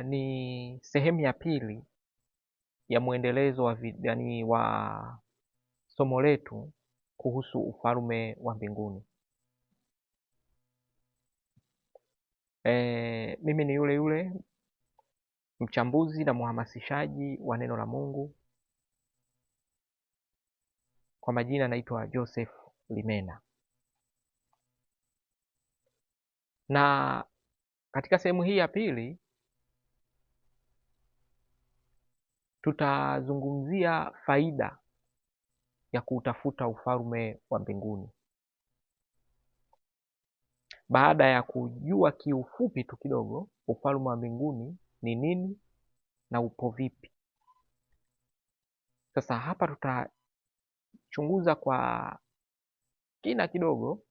Ni sehemu ya pili ya mwendelezo wa somo letu kuhusu ufalme wa mbinguni. Mimi ni yule yule mchambuzi na mhamasishaji wa neno la Mungu. Kwa majina naitwa Joseph Limena. Na katika sehemu hii ya pili tutazungumzia faida ya kutafuta ufalme wa mbinguni. Baada ya kujua kiufupi tu kidogo ufalme wa mbinguni ni nini na upo vipi. Sasa hapa tutachunguza kwa kina kidogo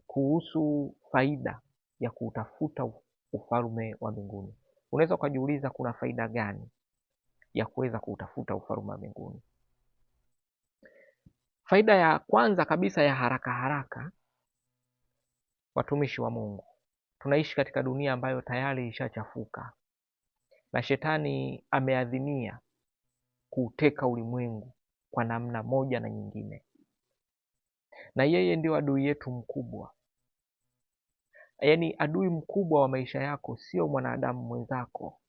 kuhusu faida ya kutafuta ufalme wa mbinguni. Unaweza ukajiuliza kuna faida gani ya kuweza kutafuta ufalme wa mbinguni? Faida ya kwanza kabisa ya haraka haraka, watumishi wa Mungu, tunaishi katika dunia ambayo tayari ishachafuka na shetani ameadhimia kuuteka ulimwengu kwa namna moja na nyingine, na yeye ndio adui yetu mkubwa. Yaani adui mkubwa wa maisha yako sio mwanadamu mwenzako.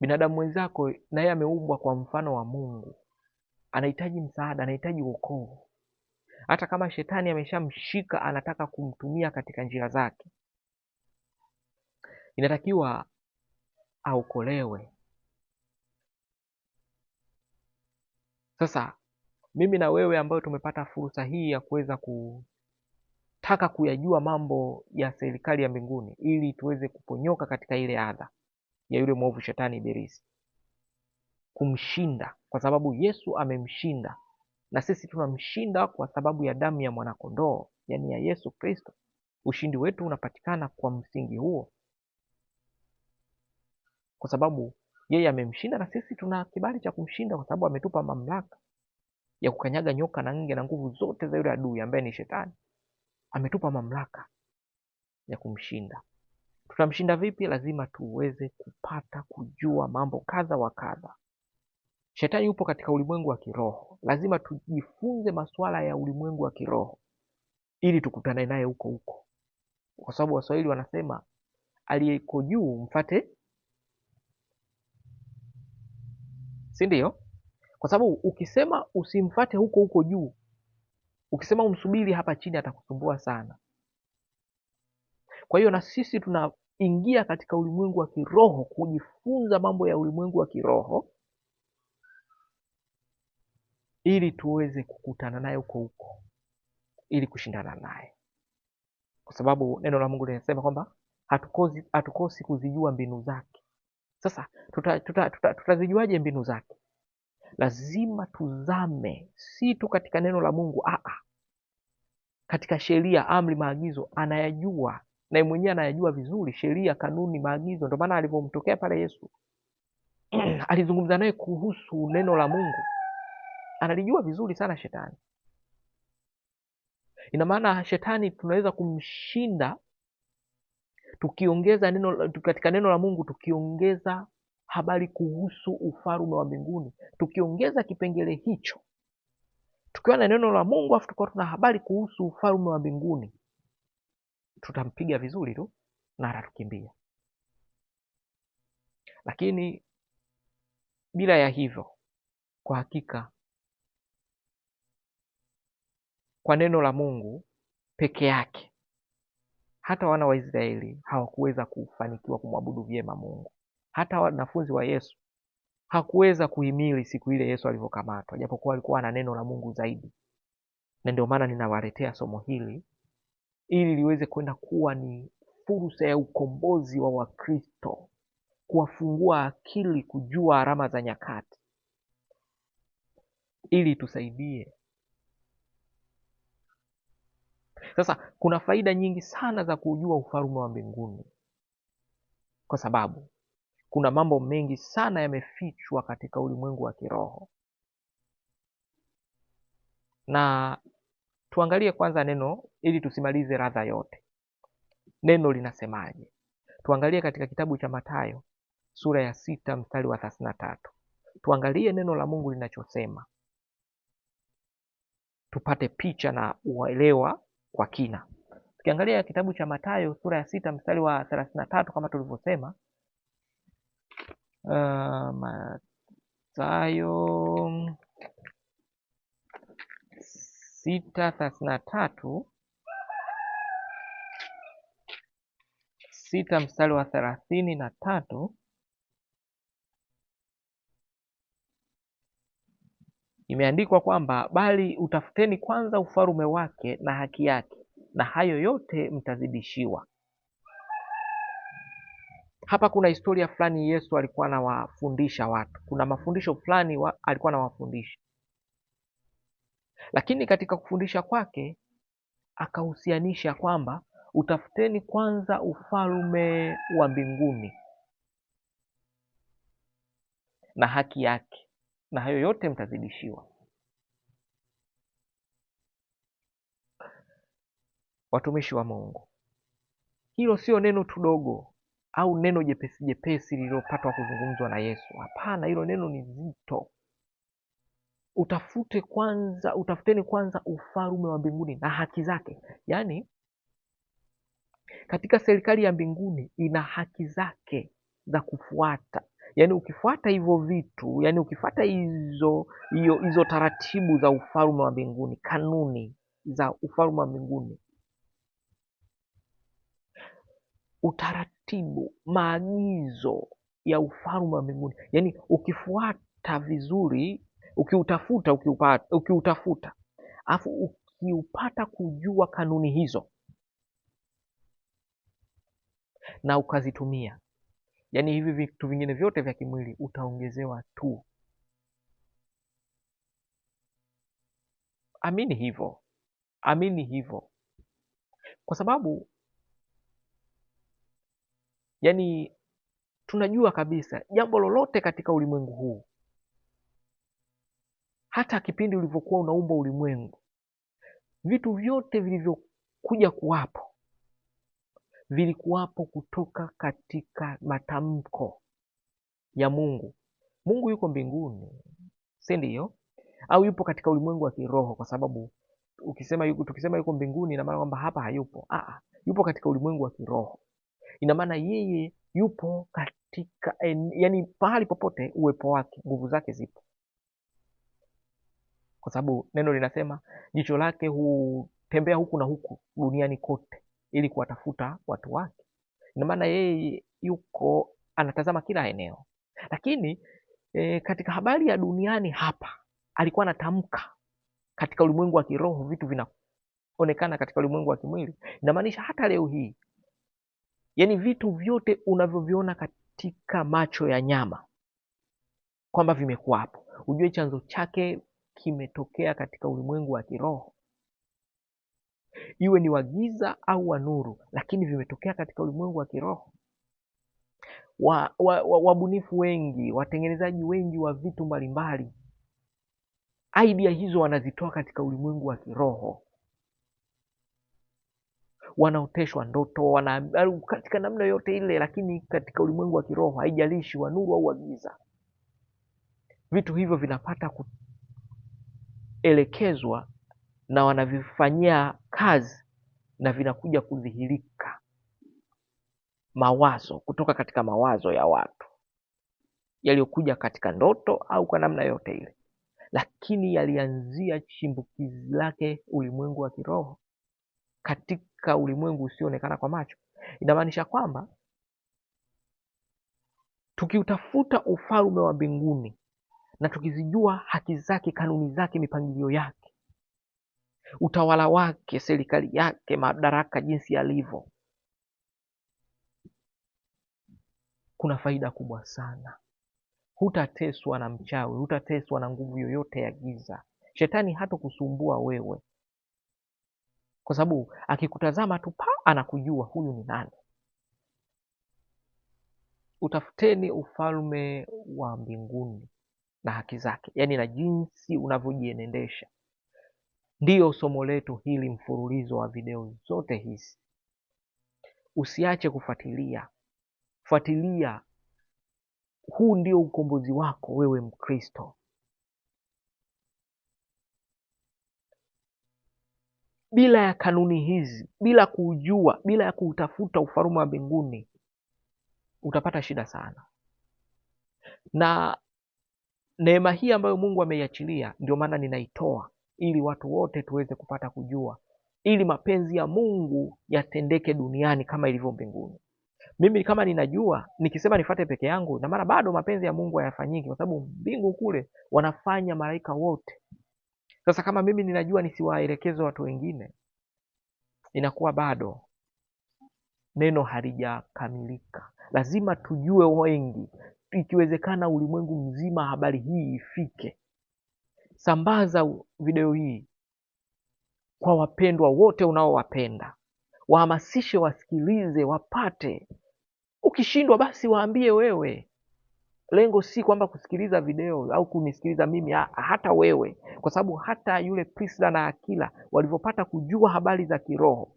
Binadamu mwenzako naye ameumbwa kwa mfano wa Mungu, anahitaji msaada, anahitaji wokovu. Hata kama shetani ameshamshika anataka kumtumia katika njia zake, inatakiwa aokolewe. Sasa mimi na wewe ambayo tumepata fursa hii ya kuweza kutaka kuyajua mambo ya serikali ya mbinguni ili tuweze kuponyoka katika ile adha ya yule mwovu shetani ibilisi, kumshinda kwa sababu Yesu amemshinda, na sisi tunamshinda kwa sababu ya damu ya mwanakondoo, yani ya Yesu Kristo. Ushindi wetu unapatikana kwa msingi huo, kwa sababu yeye amemshinda na sisi tuna kibali cha kumshinda, kwa sababu ametupa mamlaka ya kukanyaga nyoka na nge na nguvu zote za yule adui ambaye ni shetani. Ametupa mamlaka ya kumshinda. Tutamshinda vipi? Lazima tuweze kupata kujua mambo kadha wa kadha. Shetani yupo katika ulimwengu wa kiroho, lazima tujifunze masuala ya ulimwengu wa kiroho ili tukutane naye huko huko, kwa sababu Waswahili wanasema aliyeko juu mfate, si ndio? Kwa sababu ukisema usimfate huko huko juu, ukisema umsubiri hapa chini, atakusumbua sana. Kwa hiyo na sisi tunaingia katika ulimwengu wa kiroho kujifunza mambo ya ulimwengu wa kiroho ili tuweze kukutana naye huko huko, ili kushindana naye, kwa sababu neno la Mungu linasema kwamba hatukosi kuzijua mbinu zake. Sasa tutazijuaje mbinu zake? Lazima tuzame si tu katika neno la Mungu, katika sheria, amri, maagizo. Anayajua na mwenyewe anayajua vizuri, sheria, kanuni, maagizo. Ndio maana alivyomtokea pale Yesu alizungumza naye kuhusu neno la Mungu. Analijua vizuri sana shetani. Ina maana shetani tunaweza kumshinda tukiongeza katika neno la Mungu, tukiongeza habari kuhusu ufalme wa mbinguni, tukiongeza kipengele hicho, tukiwa na neno la Mungu afu tukiwa tuna habari kuhusu ufalme wa mbinguni, tutampiga vizuri tu na atatukimbia. Lakini bila ya hivyo, kwa hakika, kwa neno la Mungu peke yake, hata wana wa Israeli hawakuweza kufanikiwa kumwabudu vyema Mungu. Hata wanafunzi wa Yesu hakuweza kuhimili siku ile Yesu alivyokamatwa, japokuwa alikuwa na neno la Mungu zaidi. Na ndio maana ninawaletea somo hili ili liweze kwenda kuwa ni fursa ya ukombozi wa Wakristo, kuwafungua akili kujua alama za nyakati, ili tusaidie. Sasa kuna faida nyingi sana za kujua ufalme wa mbinguni, kwa sababu kuna mambo mengi sana yamefichwa katika ulimwengu wa kiroho. Na tuangalie kwanza neno ili tusimalize radha yote. neno linasemaje? Tuangalie katika kitabu cha Mathayo sura ya 6 mstari wa 33. Tuangalie neno la Mungu linachosema, tupate picha na uelewa kwa kina. Tukiangalia kitabu cha Mathayo sura ya 6 mstari wa 33, kama tulivyosema, Mathayo 6:33, 6 mstari wa 33, imeandikwa kwamba bali utafuteni kwanza ufalme wake na haki yake, na hayo yote mtazidishiwa. Hapa kuna historia fulani Yesu alikuwa anawafundisha watu. Kuna mafundisho fulani alikuwa anawafundisha, lakini katika kufundisha kwake akahusianisha kwamba utafuteni kwanza ufalme wa mbinguni na haki yake, na hayo yote mtazidishiwa. Watumishi wa Mungu, hilo sio neno tudogo au neno jepesi jepesi lililopatwa kuzungumzwa na Yesu. Hapana, hilo neno ni zito. Utafuteni kwanza ufalme wa mbinguni na haki zake. Yaani katika serikali ya mbinguni ina haki zake za kufuata. Yaani ukifuata hivyo vitu, yaani ukifuata hizo taratibu za ufalme wa mbinguni, kanuni za ufalme wa mbinguni, utaratibu, maagizo ya ufalme wa mbinguni, yaani ukifuata vizuri, ukiutafuta afu ukiupata kujua kanuni hizo na ukazitumia, yaani hivi vitu vingine vyote vya kimwili utaongezewa tu. Amini hivyo, kwa sababu yaani tunajua kabisa jambo lolote katika ulimwengu huu, hata kipindi ulivyokuwa unaumba ulimwengu, vitu vyote vilivyokuja kuwapo vilikuwapo kutoka katika matamko ya Mungu. Mungu yuko mbinguni, si ndio? Au yupo katika ulimwengu wa kiroho? Kwa sababu tukisema yuko mbinguni ina maana kwamba hapa hayupo. Yupo katika ulimwengu wa kiroho. Ina maana yeye yupo katika yani pahali popote uwepo wake, nguvu zake zipo, kwa sababu neno linasema jicho lake hutembea huku na huku duniani kote ili kuwatafuta watu wake. Ina maana yeye yuko anatazama kila eneo, lakini katika habari ya duniani hapa alikuwa anatamka katika ulimwengu wa kiroho, vitu vinaonekana katika ulimwengu wa kimwili. Inamaanisha hata leo hii, yaani vitu vyote unavyoviona katika macho ya nyama kwamba vimekuwa hapo, ujue chanzo chake kimetokea katika ulimwengu wa kiroho, iwe ni wa giza au wa nuru, lakini vimetokea katika ulimwengu wa kiroho. Wabunifu wengi, watengenezaji wengi wa vitu mbalimbali, idea hizo wanazitoa katika ulimwengu wa kiroho. Wanaoteshwa ndoto, katika namna yote ile, lakini katika ulimwengu wa kiroho, haijalishi wa nuru au wa giza, vitu hivyo vinapata kuelekezwa na wanavifanyia kazi na vinakuja kudhihirika mawazo, kutoka katika mawazo ya watu yaliyokuja katika ndoto au kwa namna yote ile, lakini yalianzia chimbukizi lake ulimwengu wa kiroho, katika ulimwengu usioonekana kwa macho. Inamaanisha kwamba tukiutafuta ufalme wa mbinguni na tukizijua haki zake, kanuni zake, mipangilio yake, utawala wake, serikali yake, madaraka jinsi yalivyo, kuna faida kubwa sana. Hutateswa na mchawi, hutateswa na nguvu yoyote ya giza. Shetani hata kusumbua wewe, kwa sababu akikutazama tu anakujua huyu ni nani. Utafuteni ufalme wa mbinguni na haki zake, yaani na jinsi unavyojienendesha. Ndiyo somo letu hili, mfululizo wa video zote hizi. usiache kufuatilia. Fuatilia, huu ndio ukombozi wako wewe Mkristo. Bila ya kanuni hizi, bila kujua, bila ya kuutafuta ufalme wa mbinguni, utapata shida sana. Na neema hii ambayo Mungu ameiachilia, ndio maana ninaitoa ili watu wote tuweze kupata kujua, ili mapenzi ya Mungu yatendeke duniani kama ilivyo mbinguni. Mimi kama ninajua, nikisema nifuate peke yangu, na maana bado mapenzi ya Mungu hayafanyiki, kwa sababu mbingu kule wanafanya malaika wote. Sasa kama mimi ninajua nisiwaelekeze watu wengine, inakuwa bado neno halijakamilika. Lazima tujue wengi, ikiwezekana ulimwengu mzima habari hii ifike. Sambaza video hii kwa wapendwa wote unaowapenda, wahamasishe, wasikilize, wapate. Ukishindwa basi waambie wewe. Lengo si kwamba kusikiliza video au kunisikiliza mimi, hata wewe, kwa sababu hata yule Priscilla na Akila walivyopata kujua habari za kiroho,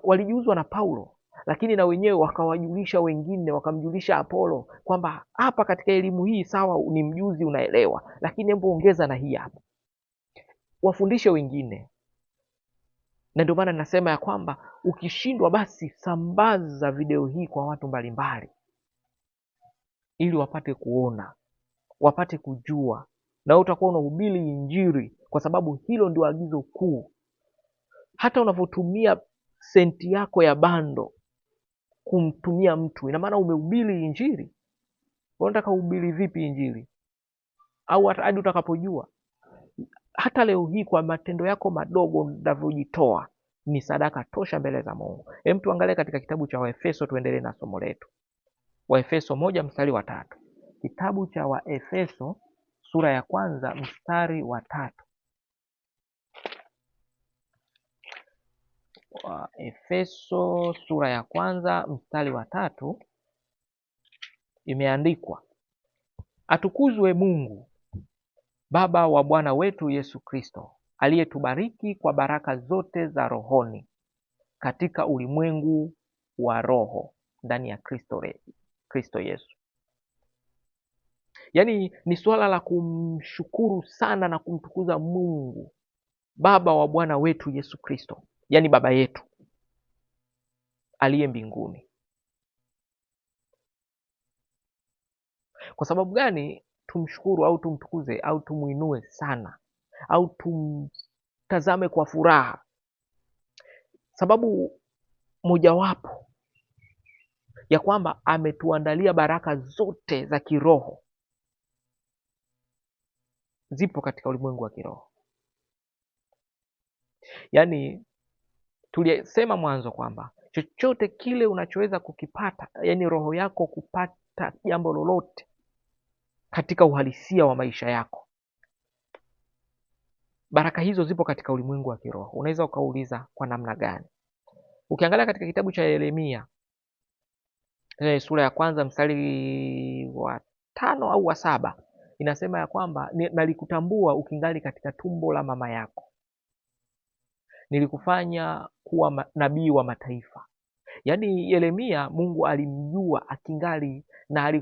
walijuzwa na Paulo, lakini na wenyewe wakawajulisha wengine, wakamjulisha Apolo kwamba hapa katika elimu hii sawa, ni mjuzi, unaelewa, lakini hebu ongeza na hii hapa, wafundishe wengine. Na ndio maana ninasema ya kwamba ukishindwa basi sambaza video hii kwa watu mbalimbali, ili wapate kuona, wapate kujua, na utakuwa unahubiri Injili, kwa sababu hilo ndio agizo kuu. Hata unavyotumia senti yako ya bando kumtumia mtu, ina maana umehubiri Injili. Unataka uhubiri vipi Injili? Au hadi utakapojua. Hata leo hii kwa matendo yako madogo unavyojitoa, ni sadaka tosha mbele za Mungu. Hem, tuangalie katika kitabu cha Waefeso, tuendelee na somo letu. Waefeso 1:3. Kitabu cha Waefeso sura ya 1 mstari wa 3. Waefeso sura ya 1 mstari wa 3 imeandikwa, atukuzwe Mungu Baba wa Bwana wetu Yesu Kristo, aliyetubariki kwa baraka zote za rohoni katika ulimwengu wa roho ndani ya Kristo Yesu. Yaani ni suala la kumshukuru sana na kumtukuza Mungu Baba wa Bwana wetu Yesu Kristo, yaani baba yetu aliye mbinguni. Kwa sababu gani tumshukuru au tumtukuze au tumuinue sana au tumtazame kwa furaha? Sababu mojawapo ya kwamba ametuandalia baraka zote za kiroho, zipo katika ulimwengu wa kiroho. Yaani tulisema mwanzo kwamba chochote kile unachoweza kukipata, yaani roho yako kupata jambo lolote katika uhalisia wa maisha yako, baraka hizo zipo katika ulimwengu wa kiroho. Unaweza ukauliza kwa namna gani? Ukiangalia katika kitabu cha Yeremia sura ya 1 mstari wa 5 au wa 7, inasema ya kwamba nalikutambua ukingali katika tumbo la mama yako, nilikufanya kuwa nabii wa mataifa. Yaani Yeremia Mungu alimjua akingali, na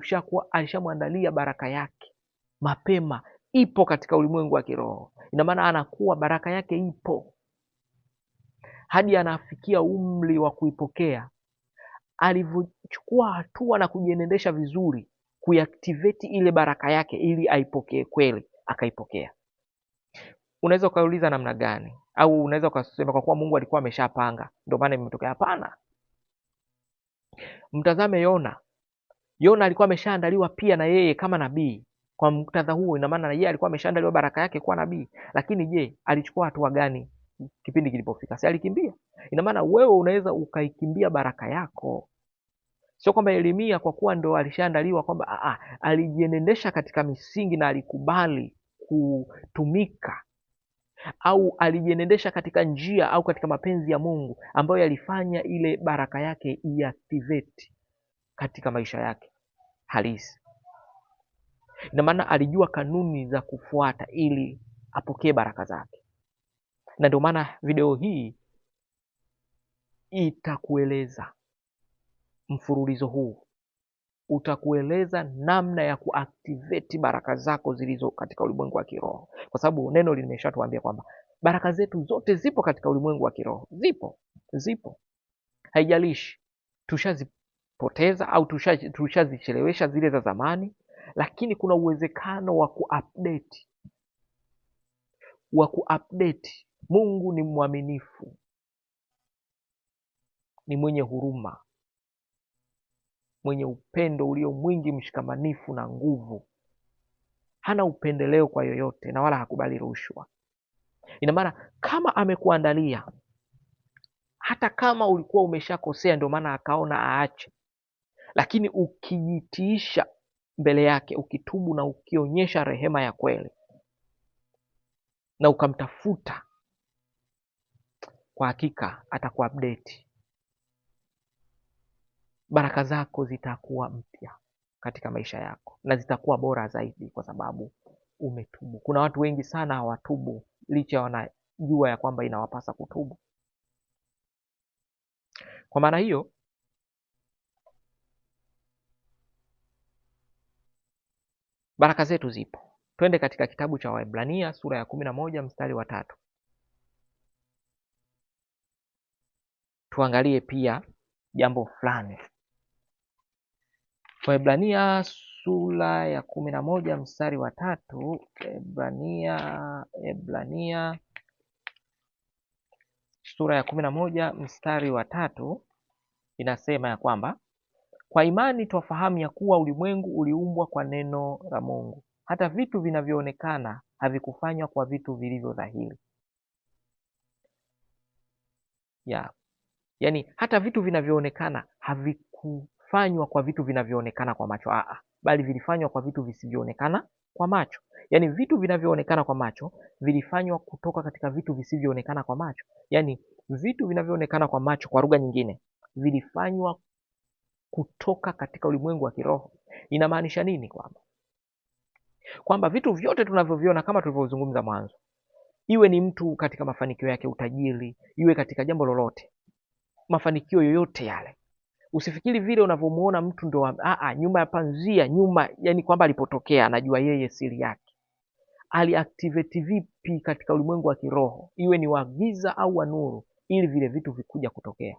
alishamwandalia baraka yake mapema, ipo katika ulimwengu wa kiroho. Ina maana anakuwa baraka yake ipo hadi anafikia umri wa kuipokea. Alivyochukua hatua na kujienendesha vizuri kuiactivate ile baraka yake ili aipokee kweli, akaipokea. Unaweza ukauliza namna gani? Au unaweza ukasema kwa kuwa Mungu alikuwa ameshapanga ndio maana imetokea. Hapana. Mtazame Yona. Yona alikuwa ameshaandaliwa pia na yeye kama nabii. Kwa muktadha huo, ina maana na yeye alikuwa ameshaandaliwa baraka yake kuwa nabii. Lakini je, alichukua hatua gani kipindi kilipofika? Si alikimbia? Ina maana wewe unaweza ukaikimbia baraka yako. Sio kwamba Yeremia kwa kuwa ndo alishaandaliwa kwamba alijienendesha katika misingi na alikubali kutumika, au alijienendesha katika njia au katika mapenzi ya Mungu ambayo yalifanya ile baraka yake iactivate katika maisha yake halisi. Ina maana alijua kanuni za kufuata ili apokee baraka zake. Na ndio maana video hii itakueleza mfululizo huu, utakueleza namna ya kuactivate baraka zako zilizo katika ulimwengu wa kiroho, kwa sababu neno limeshatuambia kwamba baraka zetu zote zipo katika ulimwengu wa kiroho. Zipo, haijalishi tushazipoteza au tushazichelewesha zile za zamani, lakini kuna uwezekano wa kuupdate. Mungu ni mwaminifu, ni mwenye huruma, mwenye upendo ulio mwingi, mshikamanifu na nguvu. Hana upendeleo kwa yoyote na wala hakubali rushwa. Ina maana kama amekuandalia, hata kama ulikuwa umeshakosea ndio maana akaona aache, lakini ukijitiisha mbele yake, ukitubu na ukionyesha rehema ya kweli na ukamtafuta, kwa hakika atakuupdate. Baraka zako zitakuwa mpya katika maisha yako na zitakuwa bora zaidi, kwa sababu umetubu. Kuna watu wengi sana hawatubu licha wanajua ya kwamba inawapasa kutubu. Kwa maana hiyo, baraka zetu zipo. Twende katika kitabu cha Waebrania sura ya 11 mstari wa 3. Tuangalie pia jambo fulani. Waebrania sura ya 11 mstari wa 3. Ebrania sura ya 11 mstari wa 3 inasema ya kwamba kwa imani twafahamu ya kuwa ulimwengu uliumbwa kwa neno la Mungu, hata vitu vinavyoonekana havikufanywa kwa vitu vilivyo dhahiri. Yaani hata vitu vinavyoonekana havikufanywa kwa vitu vinavyoonekana kwa macho, bali vilifanywa kwa vitu visivyoonekana kwa macho. Yaani vitu vinavyoonekana kwa macho vilifanywa kutoka katika vitu visivyoonekana kwa macho. Yaani vitu vinavyoonekana kwa macho, kwa lugha nyingine, vilifanywa kutoka katika ulimwengu wa kiroho. Inamaanisha nini? Kwamba vitu vyote tunavyoviona, kama tulivyozungumza mwanzo, iwe ni mtu katika mafanikio yake, utajiri, iwe katika jambo lolote, mafanikio yoyote yale, usifikiri vile unavyomuona mtu ndo nyuma ya panzia, yani kwamba alipotokea anajua yeye siri yake. Aliactivate vipi katika ulimwengu wa kiroho, iwe ni wa giza au wa nuru, ili vile vitu vikuja kutokea.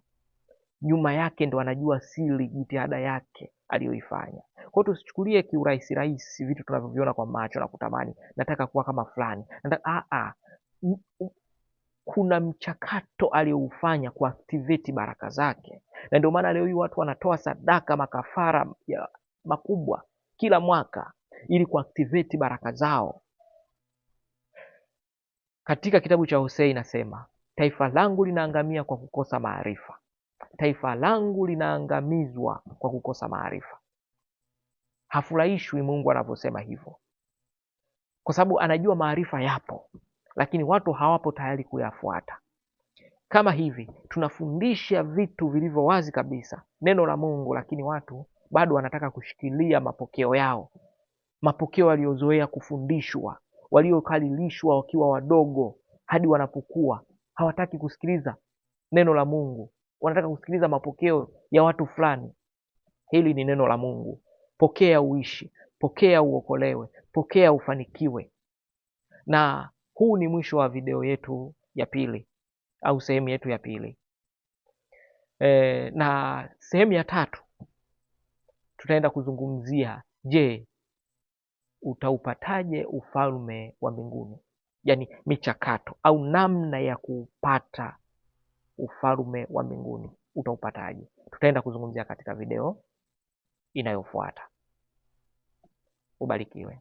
Nyuma yake ndo anajua siri, jitihada yake aliyoifanya. Kwa hiyo tusichukulie kiurahisi rahisi vitu tunavyoviona kwa macho na kutamani nataka kuwa kama fulani. Kuna mchakato aliyoufanya kuactivate baraka zake, na ndio maana leo hii watu wanatoa sadaka, makafara ya makubwa kila mwaka ili kuactivate baraka zao. Katika kitabu cha Hosea inasema, taifa langu linaangamia kwa kukosa maarifa. Taifa langu linaangamizwa kwa kukosa maarifa. Hafurahishwi Mungu anavyosema hivyo, kwa sababu anajua maarifa yapo, lakini watu hawapo tayari kuyafuata. Kama hivi tunafundisha vitu vilivyo wazi kabisa, neno la Mungu, lakini watu bado wanataka kushikilia mapokeo yao, mapokeo waliozoea kufundishwa, waliokalilishwa wakiwa wadogo hadi wanapokuwa. Hawataki kusikiliza neno la Mungu, wanataka kusikiliza mapokeo ya watu fulani. Hili ni neno la Mungu. Pokea uishi, pokea uokolewe, pokea ufanikiwe. Na huu ni mwisho wa video yetu ya pili, au sehemu yetu ya pili. Na sehemu ya tatu tutaenda kuzungumzia, je, utaupataje ufalme wa mbinguni? Yaani michakato au namna ya kupata ufalme wa mbinguni utaupataje? Tutaenda kuzungumzia katika video inayofuata. Ubarikiwe.